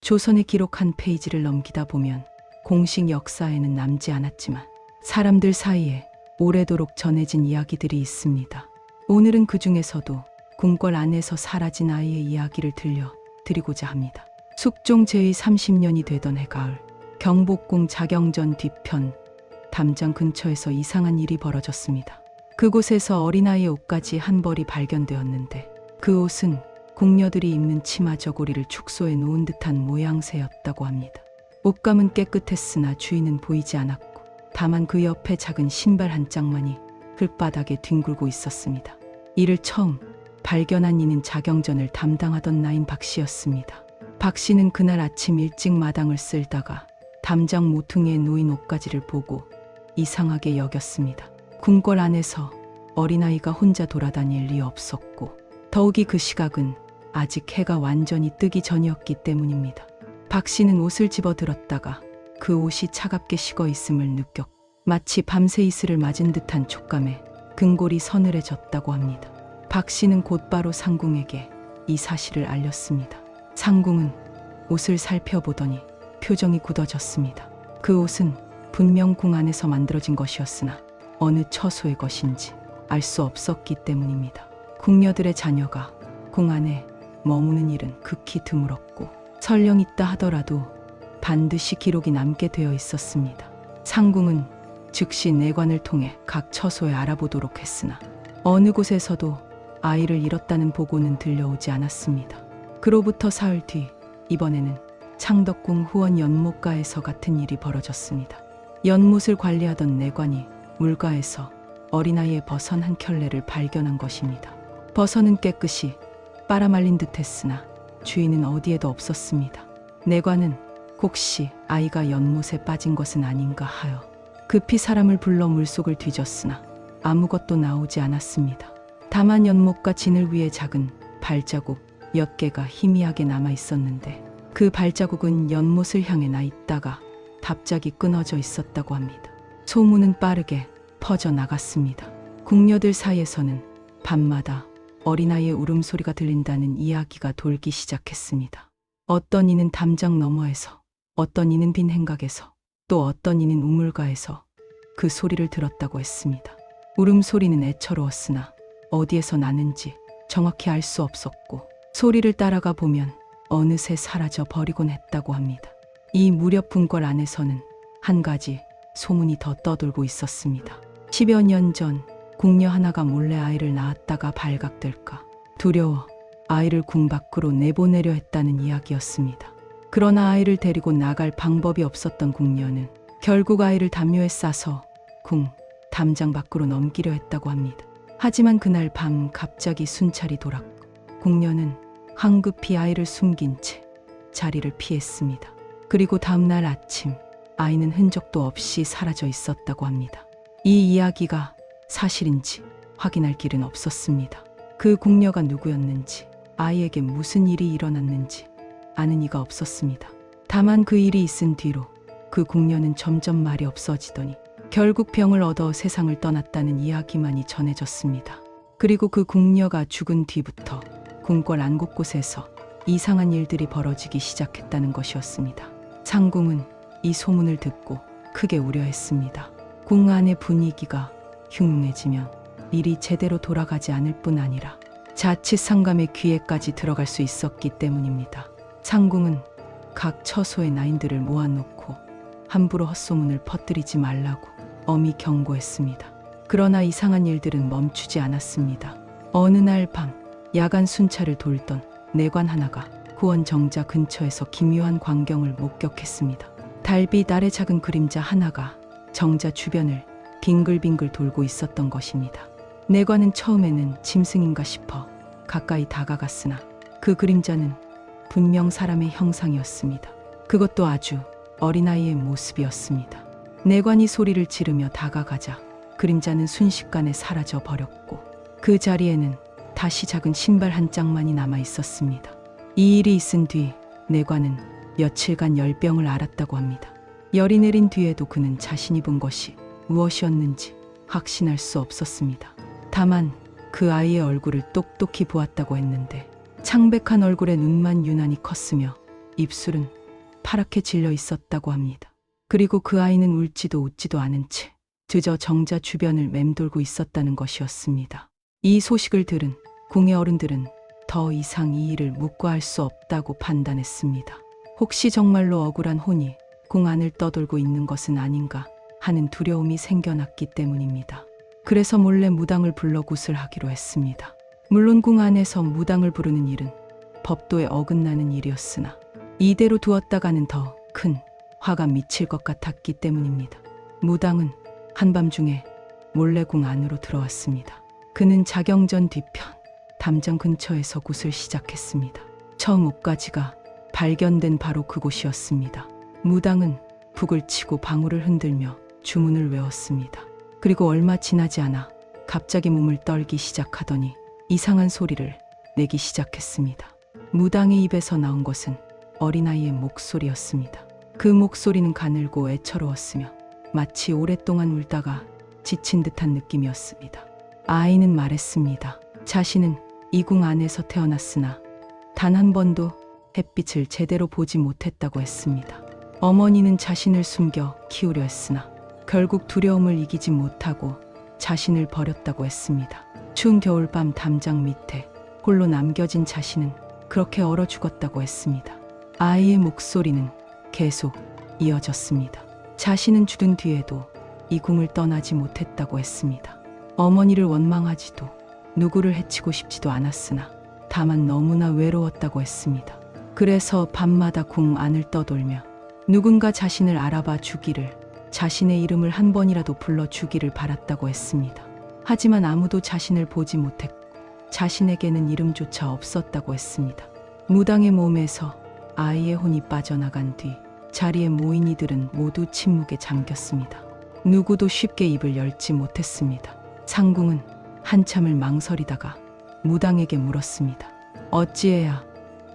조선의 기록 한 페이지를 넘기다 보면 공식 역사에는 남지 않았지만 사람들 사이에 오래도록 전해진 이야기들이 있습니다. 오늘은 그 중에서도 궁궐 안에서 사라진 아이의 이야기를 들려드리고자 합니다. 숙종 제위 30년이 되던 해가을, 경복궁 자경전 뒤편 담장 근처에서 이상한 일이 벌어졌습니다. 그곳에서 어린아이의 옷까지 한 벌이 발견되었는데 그 옷은 궁녀들이 입는 치마 저고리를 축소해 놓은 듯한 모양새였다고 합니다. 옷감은 깨끗했으나 주인은 보이지 않았고 다만 그 옆에 작은 신발 한 짝만이 길바닥에 뒹굴고 있었습니다. 이를 처음 발견한 이는 자경전을 담당하던 나인 박 씨였습니다. 박 씨는 그날 아침 일찍 마당을 쓸다가 담장 모퉁이에 놓인 옷가지를 보고 이상하게 여겼습니다. 궁궐 안에서 어린아이가 혼자 돌아다닐 리 없었고 더욱이 그 시각은 아직 해가 완전히 뜨기 전이었기 때문입니다. 박 씨는 옷을 집어들었다가 그 옷이 차갑게 식어 있음을 느꼈고 마치 밤새 이슬을 맞은 듯한 촉감에 근골이 서늘해졌다고 합니다. 박 씨는 곧바로 상궁에게 이 사실을 알렸습니다. 상궁은 옷을 살펴보더니 표정이 굳어졌습니다. 그 옷은 분명 궁 안에서 만들어진 것이었으나 어느 처소의 것인지 알 수 없었기 때문입니다. 궁녀들의 자녀가 궁 안에 머무는 일은 극히 드물었고 설령 있다 하더라도 반드시 기록이 남게 되어 있었습니다. 상궁은 즉시 내관을 통해 각 처소에 알아보도록 했으나 어느 곳에서도 아이를 잃었다는 보고는 들려오지 않았습니다. 그로부터 사흘 뒤 이번에는 창덕궁 후원 연못가에서 같은 일이 벌어졌습니다. 연못을 관리하던 내관이 물가에서 어린아이의 버선 한 켤레를 발견한 것입니다. 버선은 깨끗이 빨아말린 듯했으나 주인은 어디에도 없었습니다. 내관은 혹시 아이가 연못에 빠진 것은 아닌가 하여 급히 사람을 불러 물속을 뒤졌으나 아무것도 나오지 않았습니다. 다만 연못가 진을 위에 작은 발자국 몇 개가 희미하게 남아 있었는데 그 발자국은 연못을 향해 나 있다가 갑자기 끊어져 있었다고 합니다. 소문은 빠르게 퍼져나갔습니다. 궁녀들 사이에서는 밤마다 어린아이의 울음소리가 들린다는 이야기가 돌기 시작했습니다. 어떤 이는 담장 너머에서, 어떤 이는 빈 행각에서, 또 어떤 이는 우물가에서 그 소리를 들었다고 했습니다. 울음소리는 애처로웠으나 어디에서 나는지 정확히 알 수 없었고 소리를 따라가 보면 어느새 사라져 버리곤 했다고 합니다. 이 무렵 궁궐 안에서는 한 가지 소문이 더 떠돌고 있었습니다. 10여 년 전 궁녀 하나가 몰래 아이를 낳았다가 발각될까 두려워 아이를 궁 밖으로 내보내려 했다는 이야기였습니다. 그러나 아이를 데리고 나갈 방법이 없었던 궁녀는 결국 아이를 담요에 싸서 궁 담장 밖으로 넘기려 했다고 합니다. 하지만 그날 밤 갑자기 순찰이 돌았고 궁녀는 황급히 아이를 숨긴 채 자리를 피했습니다. 그리고 다음날 아침 아이는 흔적도 없이 사라져 있었다고 합니다. 이 이야기가 사실인지 확인할 길은 없었습니다. 그 궁녀가 누구였는지 아이에게 무슨 일이 일어났는지 아는 이가 없었습니다. 다만 그 일이 있은 뒤로 그 궁녀는 점점 말이 없어지더니 결국 병을 얻어 세상을 떠났다는 이야기만이 전해졌습니다. 그리고 그 궁녀가 죽은 뒤부터 궁궐 안 곳곳에서 이상한 일들이 벌어지기 시작했다는 것이었습니다. 상궁은 이 소문을 듣고 크게 우려했습니다. 궁 안의 분위기가 흉흉해지면 일이 제대로 돌아가지 않을 뿐 아니라 자칫 상감의 귀에까지 들어갈 수 있었기 때문입니다. 상궁은 각 처소의 나인들을 모아놓고 함부로 헛소문을 퍼뜨리지 말라고 엄히 경고했습니다. 그러나 이상한 일들은 멈추지 않았습니다. 어느 날 밤 야간 순찰을 돌던 내관 하나가 후원 정자 근처에서 기묘한 광경을 목격했습니다. 달빛 아래 작은 그림자 하나가 정자 주변을 빙글빙글 돌고 있었던 것입니다. 내관은 처음에는 짐승인가 싶어 가까이 다가갔으나 그 그림자는 분명 사람의 형상이었습니다. 그것도 아주 어린아이의 모습이었습니다. 내관이 소리를 지르며 다가가자 그림자는 순식간에 사라져 버렸고 그 자리에는 다시 작은 신발 한 짝만이 남아 있었습니다. 이 일이 있은 뒤 내관은 며칠간 열병을 앓았다고 합니다. 열이 내린 뒤에도 그는 자신이 본 것이 무엇이었는지 확신할 수 없었습니다. 다만 그 아이의 얼굴을 똑똑히 보았다고 했는데 창백한 얼굴에 눈만 유난히 컸으며 입술은 파랗게 질려 있었다고 합니다. 그리고 그 아이는 울지도 웃지도 않은 채 드저 정자 주변을 맴돌고 있었다는 것이었습니다. 이 소식을 들은 궁의 어른들은 더 이상 이 일을 묵과할 수 없다고 판단했습니다. 혹시 정말로 억울한 혼이 궁 안을 떠돌고 있는 것은 아닌가 하는 두려움이 생겨났기 때문입니다. 그래서 몰래 무당을 불러 구슬하기로 했습니다. 물론 궁 안에서 무당을 부르는 일은 법도에 어긋나는 일이었으나 이대로 두었다가는 더 큰 화가 미칠 것 같았기 때문입니다. 무당은 한밤중에 몰래 궁 안으로 들어왔습니다. 그는 자경전 뒤편 담장 근처에서 굿을 시작했습니다. 처음 옷가지가 발견된 바로 그곳이었습니다. 무당은 북을 치고 방울을 흔들며 주문을 외웠습니다. 그리고 얼마 지나지 않아 갑자기 몸을 떨기 시작하더니 이상한 소리를 내기 시작했습니다. 무당의 입에서 나온 것은 어린아이의 목소리였습니다. 그 목소리는 가늘고 애처로웠으며 마치 오랫동안 울다가 지친 듯한 느낌이었습니다. 아이는 말했습니다. 자신은 이 궁 안에서 태어났으나 단 한 번도 햇빛을 제대로 보지 못했다고 했습니다. 어머니는 자신을 숨겨 키우려 했으나 결국 두려움을 이기지 못하고 자신을 버렸다고 했습니다. 추운 겨울밤 담장 밑에 홀로 남겨진 자신은 그렇게 얼어 죽었다고 했습니다. 아이의 목소리는 계속 이어졌습니다. 자신은 죽은 뒤에도 이 궁을 떠나지 못했다고 했습니다. 어머니를 원망하지도 누구를 해치고 싶지도 않았으나 다만 너무나 외로웠다고 했습니다. 그래서 밤마다 궁 안을 떠돌며 누군가 자신을 알아봐 주기를, 자신의 이름을 한 번이라도 불러 주기를 바랐다고 했습니다. 하지만 아무도 자신을 보지 못했고 자신에게는 이름조차 없었다고 했습니다. 무당의 몸에서 아이의 혼이 빠져나간 뒤 자리에 모인 이들은 모두 침묵에 잠겼습니다. 누구도 쉽게 입을 열지 못했습니다. 상궁은 한참을 망설이다가 무당에게 물었습니다. 어찌해야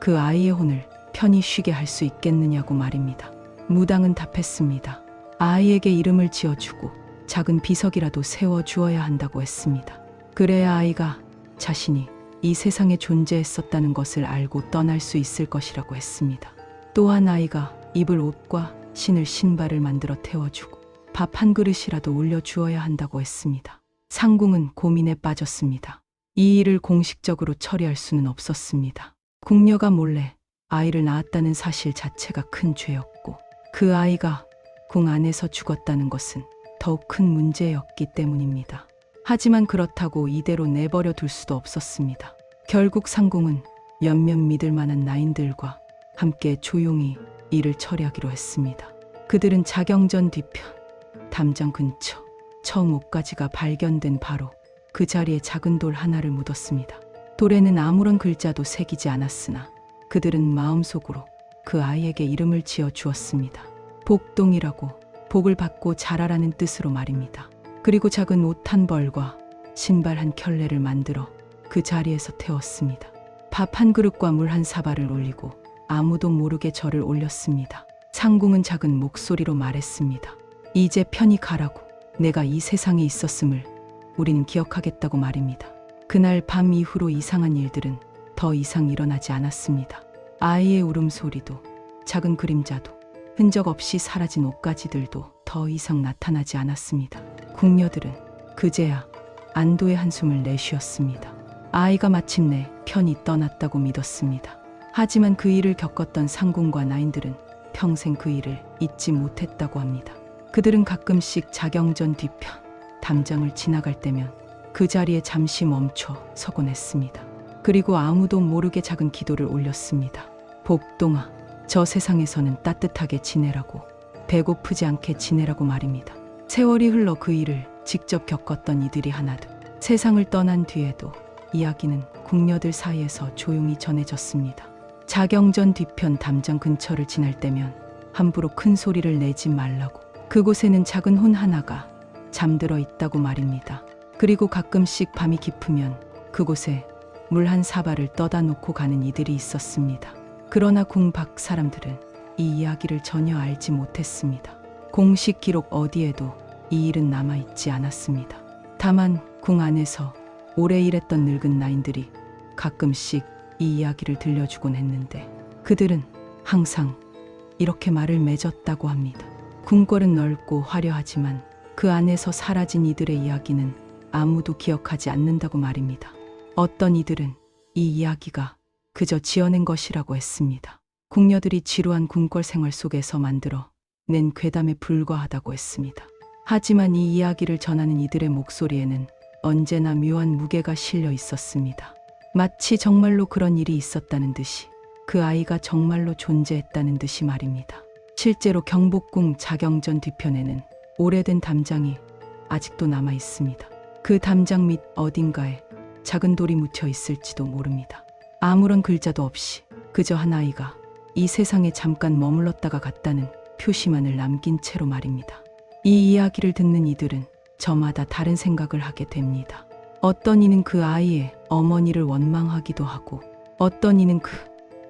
그 아이의 혼을 편히 쉬게 할 수 있겠느냐고 말입니다. 무당은 답했습니다. 아이에게 이름을 지어주고 작은 비석이라도 세워주어야 한다고 했습니다. 그래야 아이가 자신이 이 세상에 존재했었다는 것을 알고 떠날 수 있을 것이라고 했습니다. 또한 아이가 입을 옷과 신을 신발을 만들어 태워주고 밥 한 그릇이라도 올려주어야 한다고 했습니다. 상궁은 고민에 빠졌습니다. 이 일을 공식적으로 처리할 수는 없었습니다. 궁녀가 몰래 아이를 낳았다는 사실 자체가 큰 죄였고 그 아이가 궁 안에서 죽었다는 것은 더욱 큰 문제였기 때문입니다. 하지만 그렇다고 이대로 내버려 둘 수도 없었습니다. 결국 상궁은 몇몇 믿을 만한 나인들과 함께 조용히 일을 처리하기로 했습니다. 그들은 자경전 뒤편 담장 근처 처음 옷가지가 발견된 바로 그 자리에 작은 돌 하나를 묻었습니다. 돌에는 아무런 글자도 새기지 않았으나 그들은 마음속으로 그 아이에게 이름을 지어 주었습니다. 복동이라고, 복을 받고 자라라는 뜻으로 말입니다. 그리고 작은 옷 한 벌과 신발 한 켤레를 만들어 그 자리에서 태웠습니다. 밥 한 그릇과 물 한 사발을 올리고 아무도 모르게 절을 올렸습니다. 상궁은 작은 목소리로 말했습니다. 이제 편히 가라고. 내가 이 세상에 있었음을 우리는 기억하겠다고 말입니다. 그날 밤 이후로 이상한 일들은 더 이상 일어나지 않았습니다. 아이의 울음소리도 작은 그림자도 흔적 없이 사라진 옷가지들도 더 이상 나타나지 않았습니다. 궁녀들은 그제야 안도의 한숨을 내쉬었습니다. 아이가 마침내 편히 떠났다고 믿었습니다. 하지만 그 일을 겪었던 상궁과 나인들은 평생 그 일을 잊지 못했다고 합니다. 그들은 가끔씩 자경전 뒤편 담장을 지나갈 때면 그 자리에 잠시 멈춰 서곤 했습니다. 그리고 아무도 모르게 작은 기도를 올렸습니다. 복동아, 저 세상에서는 따뜻하게 지내라고, 배고프지 않게 지내라고 말입니다. 세월이 흘러 그 일을 직접 겪었던 이들이 하나둘 세상을 떠난 뒤에도 이야기는 궁녀들 사이에서 조용히 전해졌습니다. 자경전 뒤편 담장 근처를 지날 때면 함부로 큰 소리를 내지 말라고, 그곳에는 작은 혼 하나가 잠들어 있다고 말입니다. 그리고 가끔씩 밤이 깊으면 그곳에 물 한 사발을 떠다 놓고 가는 이들이 있었습니다. 그러나 궁 밖 사람들은 이 이야기를 전혀 알지 못했습니다. 공식 기록 어디에도 이 일은 남아있지 않았습니다. 다만 궁 안에서 오래 일했던 늙은 나인들이 가끔씩 이 이야기를 들려주곤 했는데 그들은 항상 이렇게 말을 맺었다고 합니다. 궁궐은 넓고 화려하지만 그 안에서 사라진 이들의 이야기는 아무도 기억하지 않는다고 말입니다. 어떤 이들은 이 이야기가 그저 지어낸 것이라고 했습니다. 궁녀들이 지루한 궁궐 생활 속에서 만들어 낸 괴담에 불과하다고 했습니다. 하지만 이 이야기를 전하는 이들의 목소리에는 언제나 묘한 무게가 실려 있었습니다. 마치 정말로 그런 일이 있었다는 듯이, 그 아이가 정말로 존재했다는 듯이 말입니다. 실제로 경복궁 자경전 뒤편에는 오래된 담장이 아직도 남아 있습니다. 그 담장 밑 어딘가에 작은 돌이 묻혀 있을지도 모릅니다. 아무런 글자도 없이 그저 한 아이가 이 세상에 잠깐 머물렀다가 갔다는 표시만을 남긴 채로 말입니다. 이 이야기를 듣는 이들은 저마다 다른 생각을 하게 됩니다. 어떤 이는 그 아이의 어머니를 원망하기도 하고, 어떤 이는 그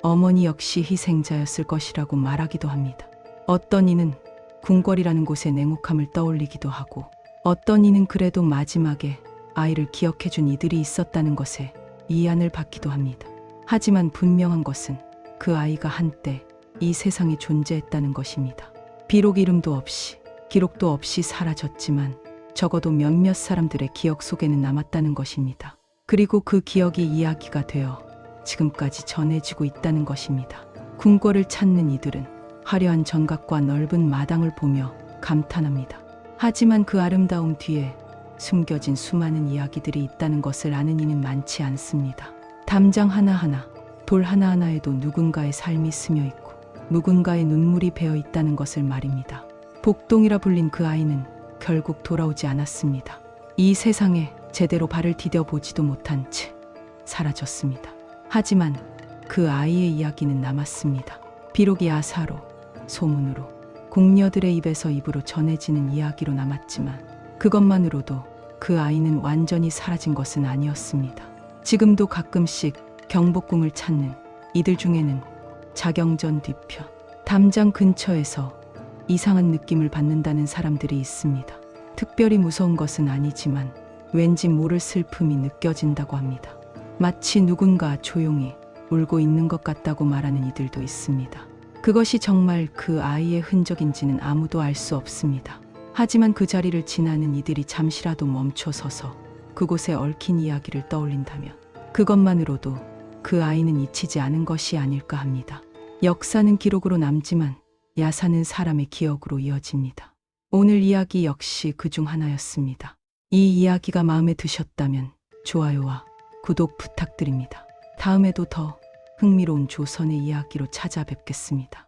어머니 역시 희생자였을 것이라고 말하기도 합니다. 어떤 이는 궁궐이라는 곳의 냉혹함을 떠올리기도 하고, 어떤 이는 그래도 마지막에 아이를 기억해준 이들이 있었다는 것에 위안을 받기도 합니다. 하지만 분명한 것은 그 아이가 한때 이 세상에 존재했다는 것입니다. 비록 이름도 없이 기록도 없이 사라졌지만 적어도 몇몇 사람들의 기억 속에는 남았다는 것입니다. 그리고 그 기억이 이야기가 되어 지금까지 전해지고 있다는 것입니다. 궁궐을 찾는 이들은 화려한 정각과 넓은 마당을 보며 감탄합니다. 하지만 그 아름다움 뒤에 숨겨진 수많은 이야기들이 있다는 것을 아는 이는 많지 않습니다. 담장 하나하나, 돌 하나하나에도 누군가의 삶이 스며 있고 누군가의 눈물이 배어 있다는 것을 말입니다. 복동이라 불린 그 아이는 결국 돌아오지 않았습니다. 이 세상에 제대로 발을 디뎌보지도 못한 채 사라졌습니다. 하지만 그 아이의 이야기는 남았습니다. 비록 야사로, 소문으로, 궁녀들의 입에서 입으로 전해지는 이야기로 남았지만 그것만으로도 그 아이는 완전히 사라진 것은 아니었습니다. 지금도 가끔씩 경복궁을 찾는 이들 중에는 자경전 뒤편, 담장 근처에서 이상한 느낌을 받는다는 사람들이 있습니다. 특별히 무서운 것은 아니지만 왠지 모를 슬픔이 느껴진다고 합니다. 마치 누군가 조용히 울고 있는 것 같다고 말하는 이들도 있습니다. 그것이 정말 그 아이의 흔적인지는 아무도 알 수 없습니다. 하지만 그 자리를 지나는 이들이 잠시라도 멈춰서서 그곳에 얽힌 이야기를 떠올린다면 그것만으로도 그 아이는 잊히지 않은 것이 아닐까 합니다. 역사는 기록으로 남지만 야사는 사람의 기억으로 이어집니다. 오늘 이야기 역시 그중 하나였습니다. 이 이야기가 마음에 드셨다면 좋아요와 구독 부탁드립니다. 다음에도 더 흥미로운 조선의 이야기로 찾아뵙겠습니다.